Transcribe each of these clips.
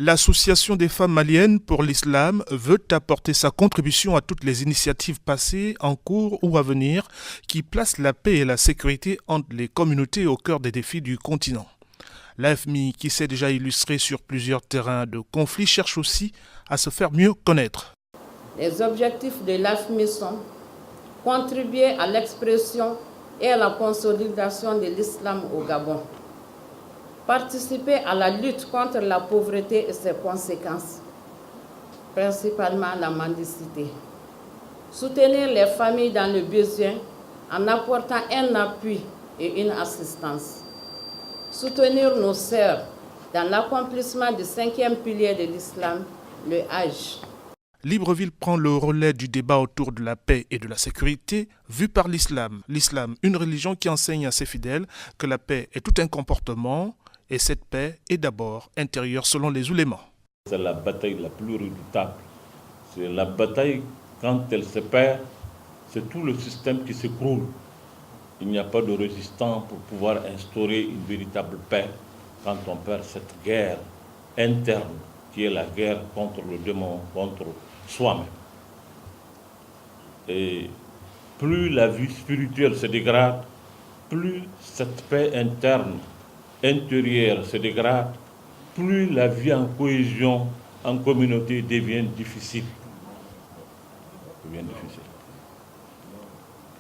L'Association des femmes maliennes pour l'islam veut apporter sa contribution à toutes les initiatives passées, en cours ou à venir qui placent la paix et la sécurité entre les communautés au cœur des défis du continent. L'AFMI, qui s'est déjà illustré sur plusieurs terrains de conflit, cherche aussi à se faire mieux connaître. Les objectifs de l'AFMI sont contribuer à l'expression et à la consolidation de l'islam au Gabon, participer à la lutte contre la pauvreté et ses conséquences, principalement la mendicité, soutenir les familles dans le besoin en apportant un appui et une assistance, soutenir nos sœurs dans l'accomplissement du 5e pilier de l'islam, le Hajj. Libreville prend le relais du débat autour de la paix et de la sécurité vu par l'islam. L'islam, une religion qui enseigne à ses fidèles que la paix est tout un comportement et cette paix est d'abord intérieure selon les oulémas. C'est la bataille la plus redoutable. C'est la bataille quand elle se perd, c'est tout le système qui s'écroule. Il n'y a pas de résistant pour pouvoir instaurer une véritable paix quand on perd cette guerre interne qui est la guerre contre le démon, contre soi-même. Et plus la vie spirituelle se dégrade, plus cette paix intérieure se dégrade, plus la vie en cohésion, en communauté devient difficile.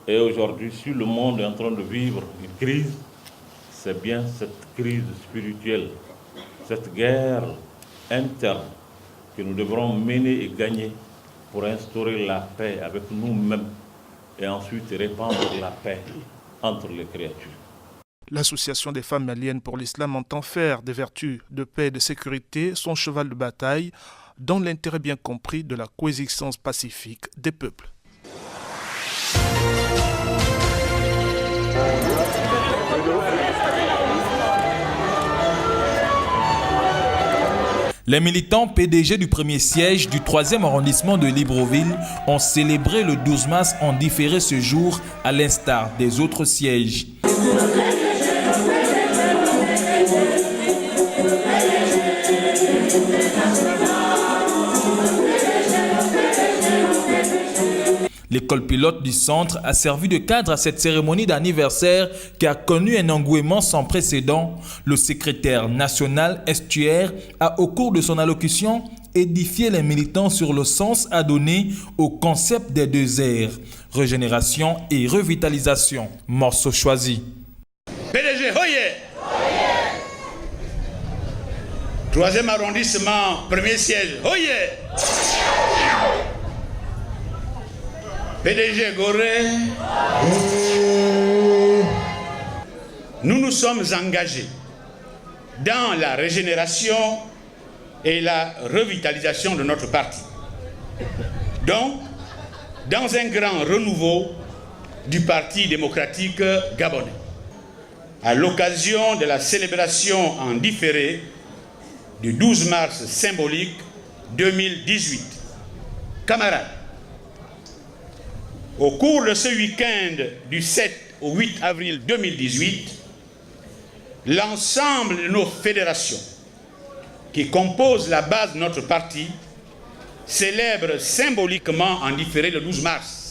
Et aujourd'hui, si le monde est en train de vivre une crise, c'est bien cette crise spirituelle, cette guerre interne que nous devrons mener et gagner pour instaurer la paix avec nous-mêmes et ensuite répandre la paix entre les créatures. L'Association des femmes maliennes pour l'islam entend faire des vertus de paix et de sécurité son cheval de bataille dans l'intérêt bien compris de la coexistence pacifique des peuples. Les militants PDG du premier siège du 3e arrondissement de Libreville ont célébré le 12 mars en différé ce jour à l'instar des autres sièges. L'école pilote du centre a servi de cadre à cette cérémonie d'anniversaire qui a connu un engouement sans précédent. Le secrétaire national Estuaire a, au cours de son allocution, édifié les militants sur le sens à donner au concept des 2 R, régénération et revitalisation. Morceau choisi. PDG, Hoye! 3e arrondissement, premier siège, Hoye! PDG Gorée, nous nous sommes engagés dans la régénération et la revitalisation de notre parti. Donc, dans un grand renouveau du Parti démocratique gabonais. À l'occasion de la célébration en différé du 12 mars symbolique 2018. Camarades, au cours de ce week-end du 7 au 8 avril 2018, l'ensemble de nos fédérations qui composent la base de notre parti célèbrent symboliquement en différé le 12 mars.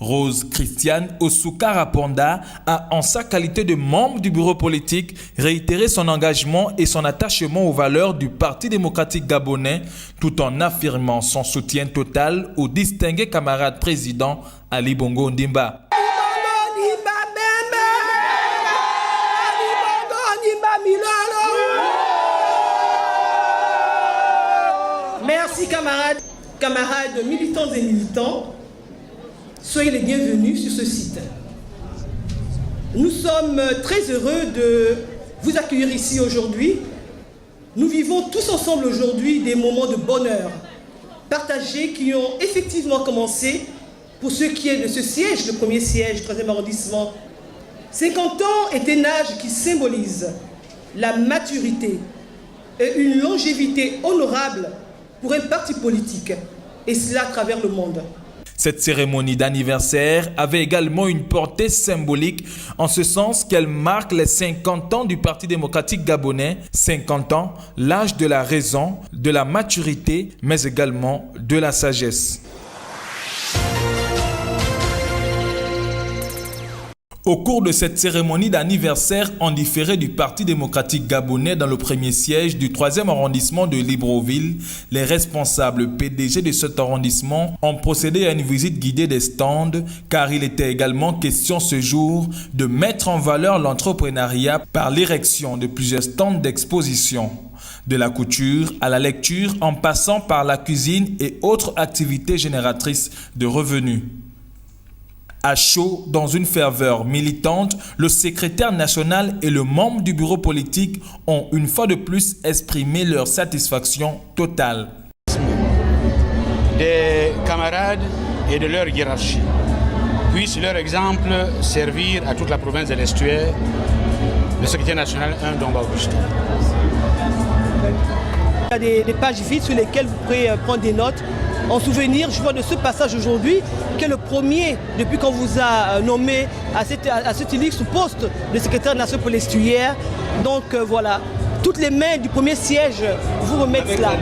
Rose Christiane Osuka Raponda a, en sa qualité de membre du bureau politique, réitéré son engagement et son attachement aux valeurs du Parti démocratique gabonais, tout en affirmant son soutien total au distingué camarade président Ali Bongo Ondimba. Merci camarades militants et militants. Soyez les bienvenus sur ce site. Nous sommes très heureux de vous accueillir ici aujourd'hui. Nous vivons tous ensemble aujourd'hui des moments de bonheur partagés qui ont effectivement commencé pour ce qui est de ce siège, le premier siège, 3e arrondissement. 50 ans est un âge qui symbolise la maturité et une longévité honorable pour un parti politique, et cela à travers le monde. Cette cérémonie d'anniversaire avait également une portée symbolique en ce sens qu'elle marque les 50 ans du Parti démocratique gabonais. 50 ans, l'âge de la raison, de la maturité, mais également de la sagesse. Au cours de cette cérémonie d'anniversaire en différé du Parti démocratique gabonais dans le premier siège du 3e arrondissement de Libreville, les responsables PDG de cet arrondissement ont procédé à une visite guidée des stands car il était également question ce jour de mettre en valeur l'entrepreneuriat par l'érection de plusieurs stands d'exposition. De la couture à la lecture en passant par la cuisine et autres activités génératrices de revenus. À chaud, dans une ferveur militante, le secrétaire national et le membre du bureau politique ont une fois de plus exprimé leur satisfaction totale. Des camarades et de leur hiérarchie puisse leur exemple servir à toute la province de l'Estuaire, le secrétaire national 1 Domba Augustin. Il y a des pages vides sur lesquelles vous pourrez prendre des notes. En souvenir, je vois de ce passage aujourd'hui, qui est le premier depuis qu'on vous a nommé à cet illustre poste de secrétaire national pour l'Estuaire. Donc voilà, toutes les mains du premier siège vous remettent cela.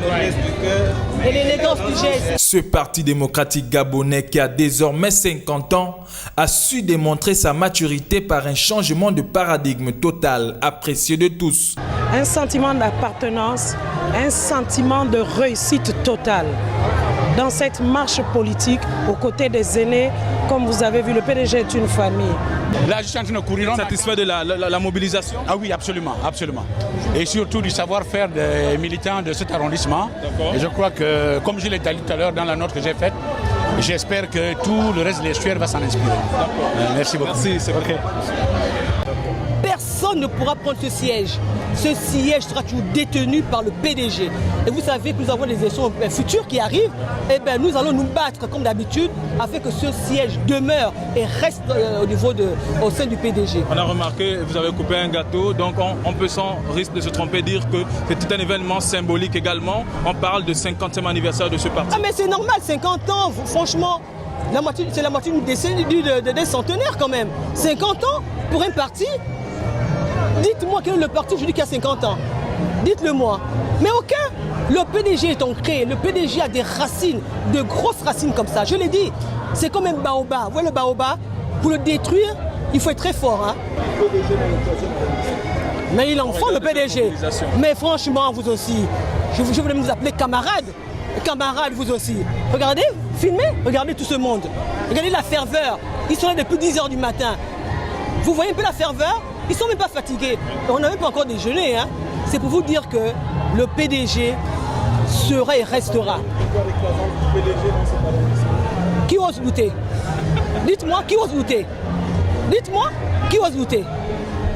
Et l'élégance du geste. Ce parti démocratique gabonais qui a désormais 50 ans a su démontrer sa maturité par un changement de paradigme total, apprécié de tous. Un sentiment d'appartenance, un sentiment de réussite totale. Dans cette marche politique, aux côtés des aînés, comme vous avez vu, le PDG est une famille. Là, je suis en train de courir. Satisfait de la mobilisation? Ah oui, absolument, absolument. Et surtout du savoir-faire des militants de cet arrondissement. Et je crois que, comme je l'ai dit tout à l'heure dans la note que j'ai faite, j'espère que tout le reste de l'Estuaire va s'en inspirer. Merci beaucoup. Merci, c'est okay. Personne ne pourra prendre ce siège. Ce siège sera toujours détenu par le PDG. Et vous savez que nous avons des élections futures qui arrivent. Et bien nous allons nous battre comme d'habitude afin que ce siège demeure et reste au sein du PDG. On a remarqué, vous avez coupé un gâteau, donc on peut sans risque de se tromper dire que c'est un événement symbolique également. On parle de 50e anniversaire de ce parti. Ah mais c'est normal, 50 ans, franchement, c'est la moitié d'une décennie, des centenaires quand même. 50 ans pour un parti. Dites-moi quel est le parti aujourd'hui qui a 50 ans. Dites-le moi. Mais aucun. Le PDG est ancré. Le PDG a des racines, de grosses racines comme ça. Je l'ai dit. C'est comme un baobab. Vous voyez le baobab? Pour le détruire, il faut être très fort. Hein? Mais il en faut le PDG. Mais franchement, vous aussi. Je voulais vous appeler camarades. Camarades, vous aussi. Regardez, filmez. Regardez tout ce monde. Regardez la ferveur. Ils sont là depuis 10h du matin. Vous voyez un peu la ferveur? Ils ne sont même pas fatigués. On n'a même pas encore déjeuné. Hein. C'est pour vous dire que le PDG sera et restera. Qui ose douter? Dites-moi, qui ose douter? Dites-moi, qui ose douter?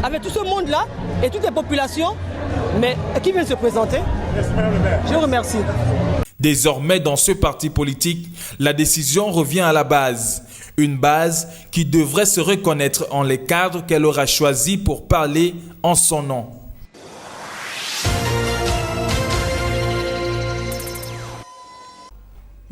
Avec tout ce monde-là et toutes les populations, mais qui vient se présenter? Je vous remercie. Désormais, dans ce parti politique, la décision revient à la base. Une base qui devrait se reconnaître en les cadres qu'elle aura choisis pour parler en son nom.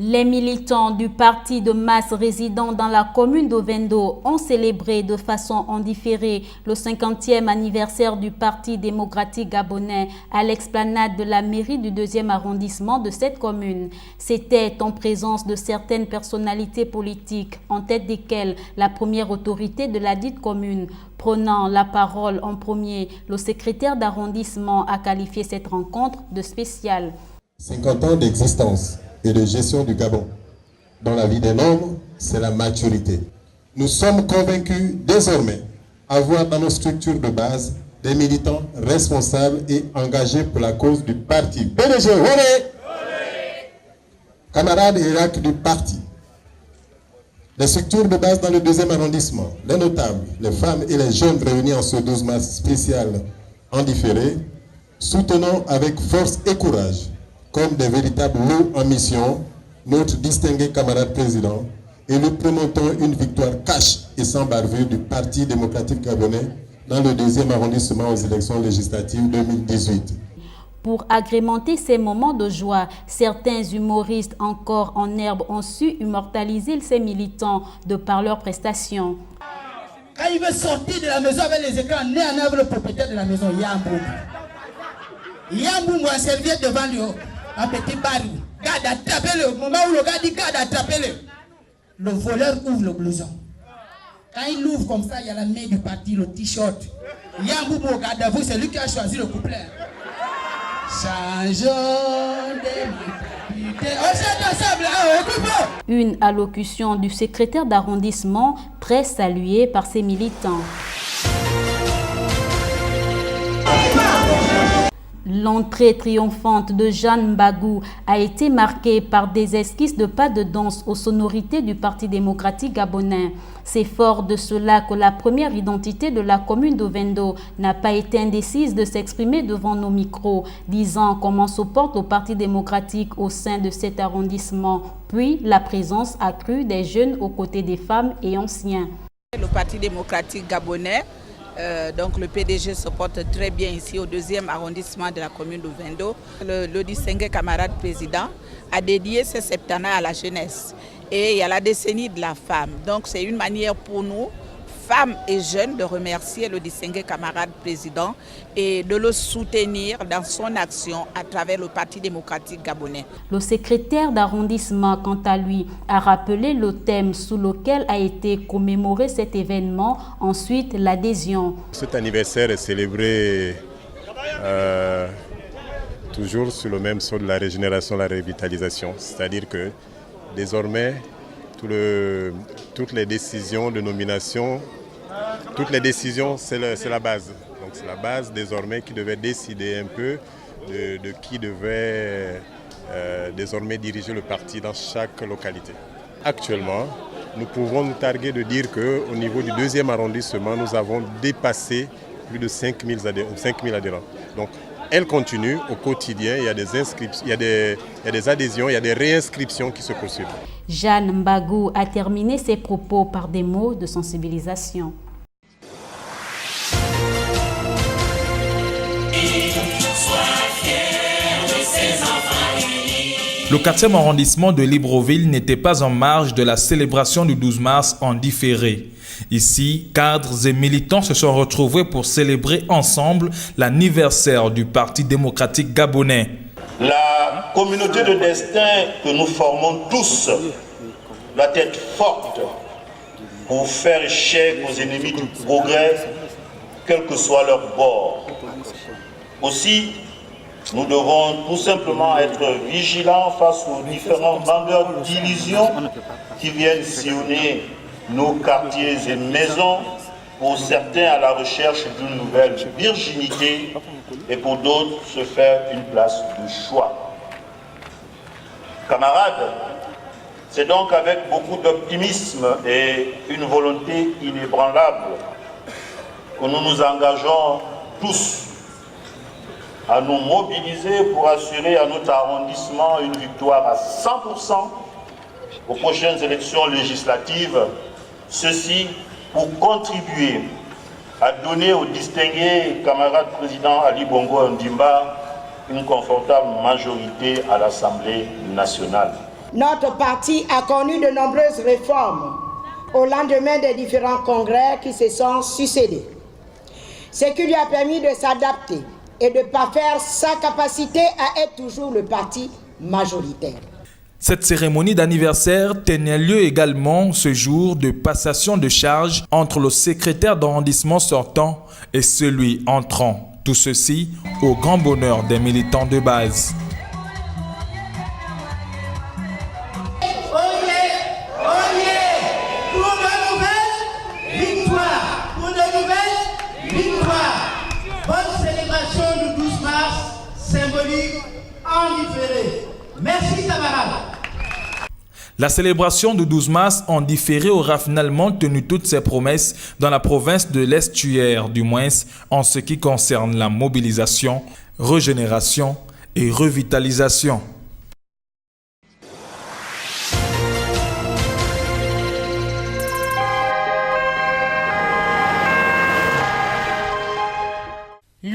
Les militants du parti de masse résidant dans la commune d'Ovendo ont célébré de façon en différé le 50e anniversaire du Parti démocratique gabonais à l'explanade de la mairie du 2e arrondissement de cette commune. C'était en présence de certaines personnalités politiques, en tête desquelles la première autorité de la dite commune. Prenant la parole en premier, le secrétaire d'arrondissement a qualifié cette rencontre de spéciale. 50 ans d'existence et de gestion du Gabon. Dans la vie d'un homme, c'est la maturité. Nous sommes convaincus désormais avoir dans nos structures de base des militants responsables et engagés pour la cause du parti. PDG, olé! Camarades et hiérarques du parti. Les structures de base dans le 2e arrondissement, les notables, les femmes et les jeunes réunis en ce 12 mars spécial en différé, soutenons avec force et courage comme des véritables loups en mission, notre distingué camarade président, et nous promontons une victoire cash et sans bavure du Parti démocratique gabonais dans le 2e arrondissement aux élections législatives 2018. Pour agrémenter ces moments de joie, certains humoristes encore en herbe ont su immortaliser ces militants de par leurs prestations. Quand il veut sortir de la maison avec les écrans, né en œuvre le propriétaire de la maison, Yamboum. Yamboum va servir devant lui, un petit baril. Garde, attrapez-le. Au moment où le gars dit garde, attrapez-le. Le voleur ouvre le blouson. Quand il ouvre comme ça, il y a la main du parti, le t-shirt. Yamboum au garde à vous, c'est lui qui a choisi le couplet. Une allocution du secrétaire d'arrondissement très saluée par ses militants. L'entrée triomphante de Jeanne Mbagou a été marquée par des esquisses de pas de danse aux sonorités du Parti démocratique gabonais. C'est fort de cela que la première identité de la commune d'Ovendo n'a pas été indécise de s'exprimer devant nos micros, disant comment se porte le Parti démocratique au sein de cet arrondissement, puis la présence accrue des jeunes aux côtés des femmes et anciens. Le Parti démocratique gabonais, donc le PDG se porte très bien ici au 2e arrondissement de la commune d'Ovendo. Le distingué camarade président a dédié ce septennat à la jeunesse et il y a la décennie de la femme. Donc c'est une manière pour nous, femmes et jeunes, de remercier le distingué camarade président et de le soutenir dans son action à travers le Parti démocratique gabonais. Le secrétaire d'arrondissement, quant à lui, a rappelé le thème sous lequel a été commémoré cet événement, ensuite l'adhésion. Cet anniversaire est célébré toujours sur le même sol de la régénération, la revitalisation, c'est-à-dire que désormais, toutes les décisions de nomination, c'est la base. Donc c'est la base désormais qui devait décider un peu de qui devait désormais diriger le parti dans chaque localité. Actuellement, nous pouvons nous targuer de dire qu'au niveau du 2e arrondissement, nous avons dépassé plus de 5 000 adhérents. Donc, elle continue au quotidien, il y a des inscriptions, il y a des adhésions, il y a des réinscriptions qui se poursuivent. Jeanne Mbagou a terminé ses propos par des mots de sensibilisation. Le 4e arrondissement de Libreville n'était pas en marge de la célébration du 12 mars en différé. Ici, cadres et militants se sont retrouvés pour célébrer ensemble l'anniversaire du Parti démocratique gabonais. La communauté de destin que nous formons tous doit être forte pour faire échec aux ennemis du progrès, quel que soit leur bord. Aussi, nous devons tout simplement être vigilants face aux différents vendeurs d'illusions qui viennent sillonner nos quartiers et maisons, pour certains à la recherche d'une nouvelle virginité et pour d'autres se faire une place de choix. Camarades, c'est donc avec beaucoup d'optimisme et une volonté inébranlable que nous nous engageons tous à nous mobiliser pour assurer à notre arrondissement une victoire à 100% aux prochaines élections législatives. Ceci pour contribuer à donner au distingué camarade président Ali Bongo Ondimba une confortable majorité à l'Assemblée nationale. Notre parti a connu de nombreuses réformes au lendemain des différents congrès qui se sont succédés. Ce qui lui a permis de s'adapter et de parfaire sa capacité à être toujours le parti majoritaire. Cette cérémonie d'anniversaire tenait lieu également ce jour de passation de charge entre le secrétaire d'arrondissement sortant et celui entrant. Tout ceci au grand bonheur des militants de base. Symbolique en différé. Merci camarades. La célébration du 12 mars en différé aura finalement tenu toutes ses promesses dans la province de l'Estuaire, du moins en ce qui concerne la mobilisation, régénération et revitalisation.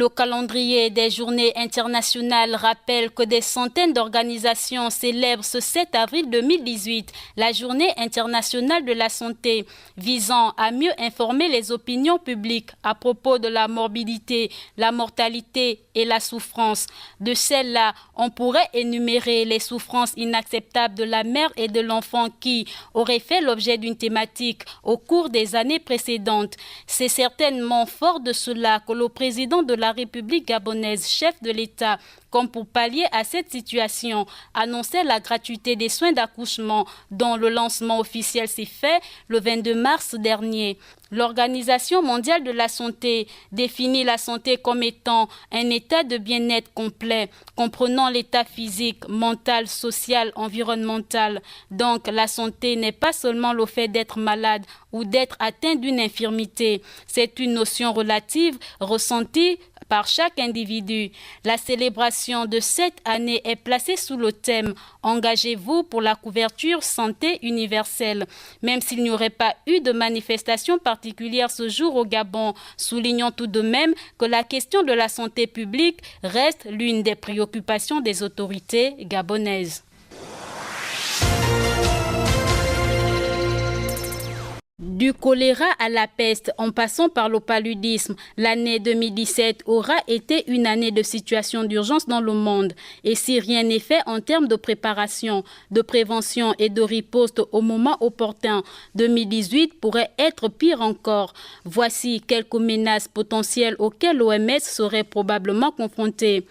Le calendrier des journées internationales rappelle que des centaines d'organisations célèbrent ce 7 avril 2018 la journée internationale de la santé, visant à mieux informer les opinions publiques à propos de la morbidité, la mortalité et la souffrance. De celles-là, on pourrait énumérer les souffrances inacceptables de la mère et de l'enfant qui auraient fait l'objet d'une thématique au cours des années précédentes. C'est certainement fort de cela que le président de la République gabonaise, chef de l'État, comme pour pallier à cette situation, annonçait la gratuité des soins d'accouchement dont le lancement officiel s'est fait le 22 mars dernier. L'Organisation mondiale de la santé définit la santé comme étant un état de bien-être complet, comprenant l'état physique, mental, social, environnemental. Donc la santé n'est pas seulement le fait d'être malade ou d'être atteint d'une infirmité. C'est une notion relative, ressentie par chaque individu. La célébration de cette année est placée sous le thème « Engagez-vous pour la couverture santé universelle ». Même s'il n'y aurait pas eu de manifestation particulière ce jour au Gabon, soulignons tout de même que la question de la santé publique reste l'une des préoccupations des autorités gabonaises. Du choléra à la peste, en passant par le paludisme, l'année 2017 aura été une année de situation d'urgence dans le monde. Et si rien n'est fait en termes de préparation, de prévention et de riposte au moment opportun, 2018 pourrait être pire encore. Voici quelques menaces potentielles auxquelles l'OMS serait probablement confrontée.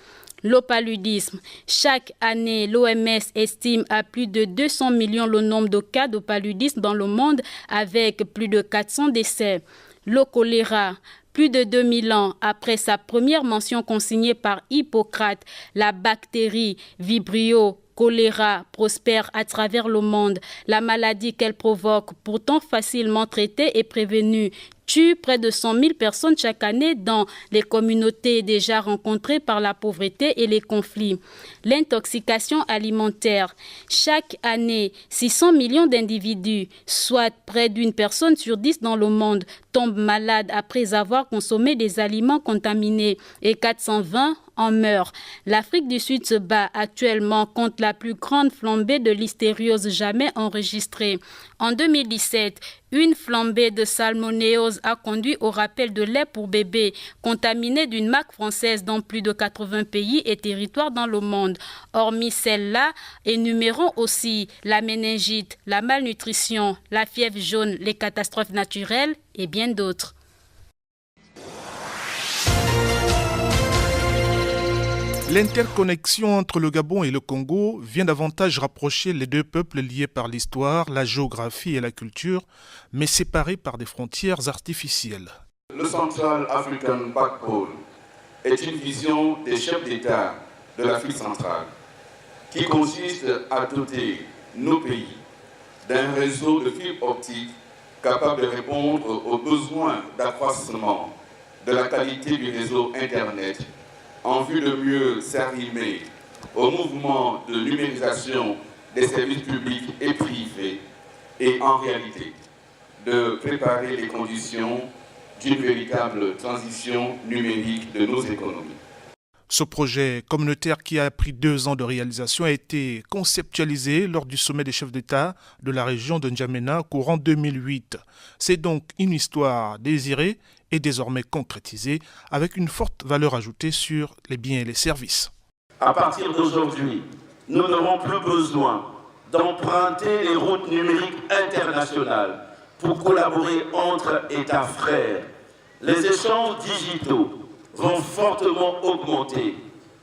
Le paludisme. Chaque année, l'OMS estime à plus de 200 millions le nombre de cas de paludisme dans le monde avec plus de 400 décès. Le choléra. Plus de 2000 ans après sa première mention consignée par Hippocrate, la bactérie Vibrio choléra prospère à travers le monde. La maladie qu'elle provoque, pourtant facilement traitée et prévenue, tue près de 100 000 personnes chaque année dans les communautés déjà rencontrées par la pauvreté et les conflits. L'intoxication alimentaire. Chaque année, 600 millions d'individus, soit près d'une personne sur 10 dans le monde, tombent malades après avoir consommé des aliments contaminés et 420 en meurent. L'Afrique du Sud se bat actuellement contre la plus grande flambée de l'hystériose jamais enregistrée. En 2017, une flambée de salmonéose a conduit au rappel de lait pour bébés contaminé d'une marque française dans plus de 80 pays et territoires dans le monde. Hormis celle-là, énumérons aussi la méningite, la malnutrition, la fièvre jaune, les catastrophes naturelles et bien d'autres. L'interconnexion entre le Gabon et le Congo vient davantage rapprocher les deux peuples liés par l'histoire, la géographie et la culture, mais séparés par des frontières artificielles. Le Central African Backbone est une vision des chefs d'État de l'Afrique centrale qui consiste à doter nos pays d'un réseau de fibres optiques capable de répondre aux besoins d'accroissement de la qualité du réseau Internet en vue de mieux s'arrimer au mouvement de numérisation des services publics et privés et en réalité de préparer les conditions d'une véritable transition numérique de nos économies. Ce projet communautaire qui a pris 2 ans de réalisation a été conceptualisé lors du sommet des chefs d'État de la région de N'Djamena courant 2008. C'est donc une histoire désirée et désormais concrétisée avec une forte valeur ajoutée sur les biens et les services. À partir d'aujourd'hui, nous n'aurons plus besoin d'emprunter les routes numériques internationales pour collaborer entre États frères. Les échanges digitaux vont fortement augmenter.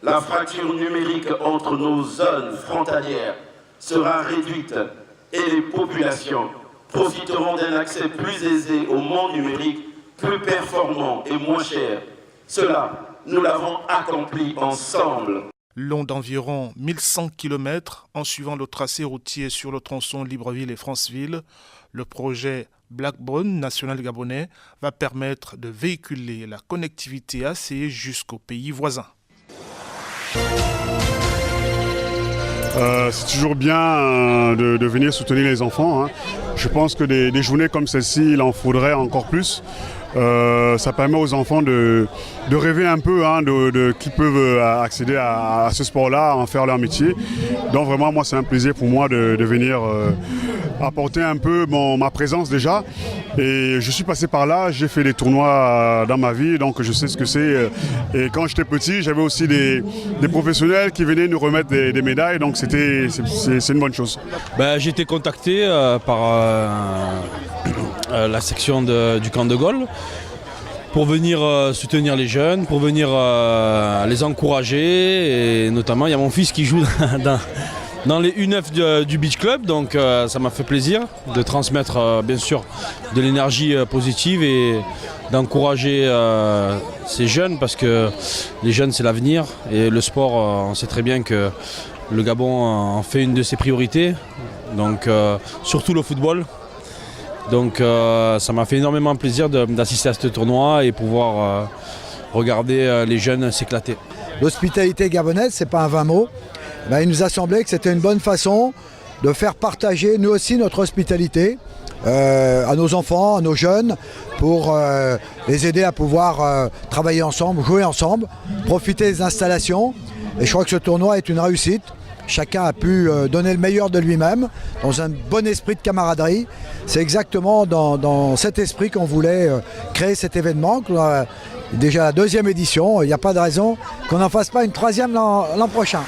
La fracture numérique entre nos zones frontalières sera réduite et les populations profiteront d'un accès plus aisé au monde numérique, plus performant et moins cher. Cela, nous l'avons accompli ensemble. Long d'environ 1100 km en suivant le tracé routier sur le tronçon Libreville et Franceville, le projet Backbone national gabonais va permettre de véhiculer la connectivité ACE jusqu'aux pays voisins. C'est toujours bien de venir soutenir les enfants. Je pense que des journées comme celle-ci, il en faudrait encore plus. Ça permet aux enfants de rêver un peu, hein, qui peuvent accéder à ce sport-là, en faire leur métier. Donc vraiment, moi, c'est un plaisir pour moi de venir apporter un peu ma présence déjà. Et je suis passé par là, j'ai fait des tournois dans ma vie, donc je sais ce que c'est. Et quand j'étais petit, j'avais aussi des professionnels qui venaient nous remettre des médailles, donc c'est une bonne chose. J'ai été contacté par la section du camp de Gaulle pour venir soutenir les jeunes, pour venir les encourager. Et notamment, il y a mon fils qui joue dans les U9 du Beach Club, donc ça m'a fait plaisir de transmettre bien sûr de l'énergie positive et d'encourager ces jeunes, parce que les jeunes c'est l'avenir et le sport, on sait très bien que le Gabon en fait une de ses priorités, donc surtout le football. Donc ça m'a fait énormément plaisir d'assister à ce tournoi et pouvoir regarder les jeunes s'éclater. L'hospitalité gabonaise, c'est pas un vain mot. Il nous a semblé que c'était une bonne façon de faire partager nous aussi notre hospitalité à nos enfants, à nos jeunes, pour les aider à pouvoir travailler ensemble, jouer ensemble, profiter des installations. Et je crois que ce tournoi est une réussite. Chacun a pu donner le meilleur de lui-même dans un bon esprit de camaraderie. C'est exactement dans cet esprit qu'on voulait créer cet événement. Déjà la 2e édition, il n'y a pas de raison qu'on n'en fasse pas une 3e l'an prochain.